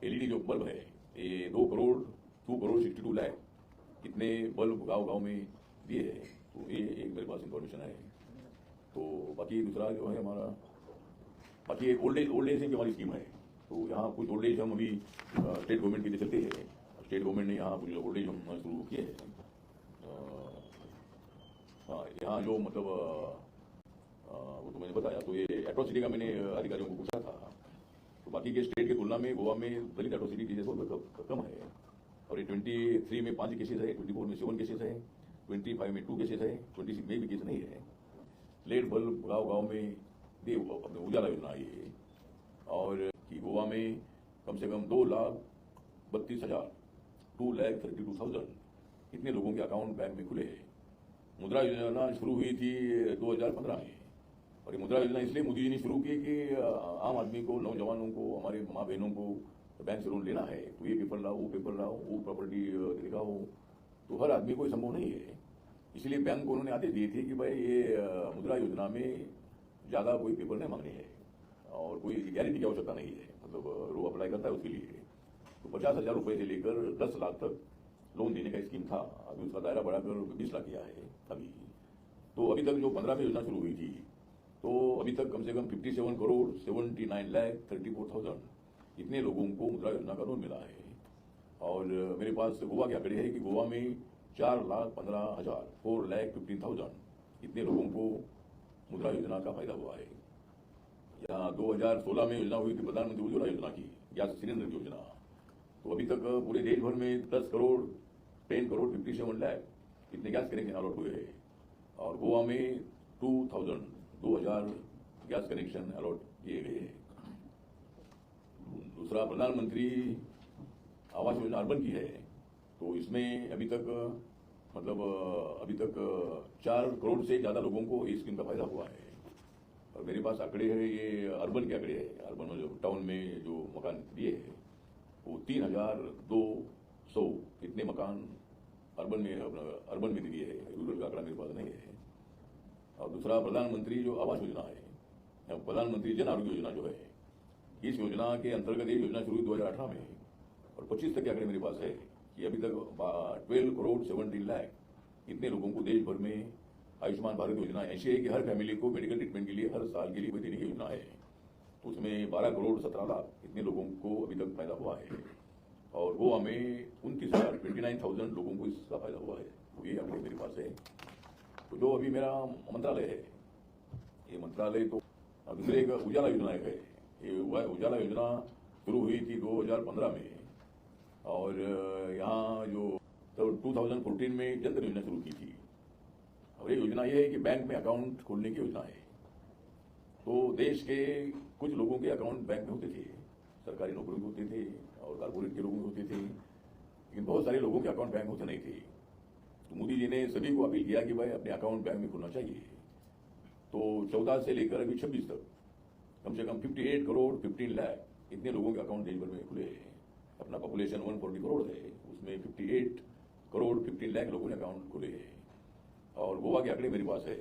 LED जो bulb है ये 2 करोड़ 62 लाख इतने बल्ब गांव गांव में दिए हैं। तो ये एक मेरे पास इंफॉर्मेशन है। तो बाकी दूसरा जो है हमारा बाकी एक ओल्ड एज की हमारी स्कीम है। तो यहाँ कुछ ओल्ड एज हम अभी स्टेट गवर्नमेंट के लिए चलते हैं। स्टेट गवर्नमेंट ने यहाँ कुछ ओल्ड एज हम शुरू किए हैं। हाँ, यहाँ जो मतलब वो तो मैंने बताया। तो ये एट्रोसिटी का मैंने अधिकारियों को पूछा था। तो बाकी के स्टेट की तुलना में गोवा में दलित एट्रोसिटी केसेस बहुत कम है। और ये 23 में 5 केसेस है, 24 में 7 केसेस है, 25 में 2 केसेस है, 26 में भी केस नहीं है। लेट बल्ब गाँव गाँव में दे अपने उजाला योजना आई है। और कि गोवा में कम से कम 2,32,000 2,32,000 इतने लोगों के अकाउंट बैंक में खुले हैं। मुद्रा योजना शुरू हुई थी 2015 में। और ये मुद्रा योजना इसलिए मोदी जी ने शुरू की कि आम आदमी को, नौजवानों को, हमारे माँ बहनों को बैंक से लोन लेना है। तो ये पेपर लाओ, वो पेपर लाओ, वो प्रॉपर्टी दिखाओ। तो हर आदमी को ये संभव नहीं है। इसलिए बैंक को उन्होंने आदेश दिए थे कि भाई ये मुद्रा योजना में ज़्यादा कोई पेपर नहीं मांगने हैं और कोई गारंटी की आवश्यकता नहीं है। मतलब वो अप्लाई करता है उसके लिए तो 50,000 रुपये से लेकर 10 लाख तक लोन देने का स्कीम था। अभी उसका दायरा बढ़ाकर 20 लाख किया है अभी। तो अभी तक जो 15 में योजना शुरू हुई थी तो अभी तक कम से कम 57 करोड़ 79 लाख 34,000 इतने लोगों को मुद्रा योजना का लोन मिला है। और मेरे पास गोवा के आंकड़े हैं कि गोवा में 4,15,000 4,15,000 इतने लोगों को मुद्रा योजना का फायदा हुआ है। यहाँ 2016 में योजना हुई थी प्रधानमंत्री उज्ज्वला योजना की, गैस सिलेंडर की योजना। तो अभी तक पूरे देश भर में 10 करोड़ 57 लाख इतने गैस कनेक्शन अलॉट हुए हैं। और गोवा में 2,000 गैस कनेक्शन अलॉट किए गए हैं। दूसरा प्रधानमंत्री आवास योजना अर्बन की है। तो इसमें अभी तक 4 करोड़ से ज्यादा लोगों को इस स्कीम का फायदा हुआ है। और मेरे पास आंकड़े हैं, ये अर्बन के आंकड़े हैं। अर्बन में जो टाउन में जो मकान दिए हैं वो 3,200 इतने मकान अर्बन में दिए है। रूरल का आंकड़ा मेरे पास नहीं है। और दूसरा प्रधानमंत्री जो आवास योजना है, प्रधानमंत्री जन आरोग्य योजना जो है, इस योजना के अंतर्गत ये योजना शुरू हुई 2018 में। और 25 तक के आंकड़े मेरे पास है कि अभी तक 12 करोड़ 17 लाख इतने लोगों को देश भर में आयुष्मान भारत योजना ऐसी है कि हर फैमिली को मेडिकल ट्रीटमेंट के लिए हर साल के लिए कोई देने की योजना है। तो उसमें 12 करोड़ 17 लाख इतने लोगों को अभी तक फायदा हुआ है। और गोवा में 29,000 लोगों को इसका फायदा हुआ है। तो ये आंकड़े मेरे पास है। तो जो अभी मेरा मंत्रालय है, ये मंत्रालय तो दूसरे एक उजाला योजना है। ये उजाला योजना शुरू हुई थी 2015 में। और यहाँ जो 2014 में जन धन योजना शुरू की थी। और ये योजना ये है कि बैंक में अकाउंट खोलने की योजना है। तो देश के कुछ लोगों के अकाउंट बैंक में होते थे, सरकारी नौकरी होते थे और कारपोरेट के लोगों के होते थे, लेकिन बहुत सारे लोगों के अकाउंट बैंक होते नहीं थे। तो मोदी जी ने सभी को अपील किया कि भाई अपने अकाउंट बैंक में खोलना चाहिए। तो 14 से लेकर अभी 26 तक कम से कम 58 करोड़ 15 लाख इतने लोगों के अकाउंट देश भर में खुले हैं। अपना पॉपुलेशन 140 करोड़ है, उसमें 58 करोड़ 15 लाख लोगों ने अकाउंट खोले हैं। और गोवा के आंकड़े मेरे पास है।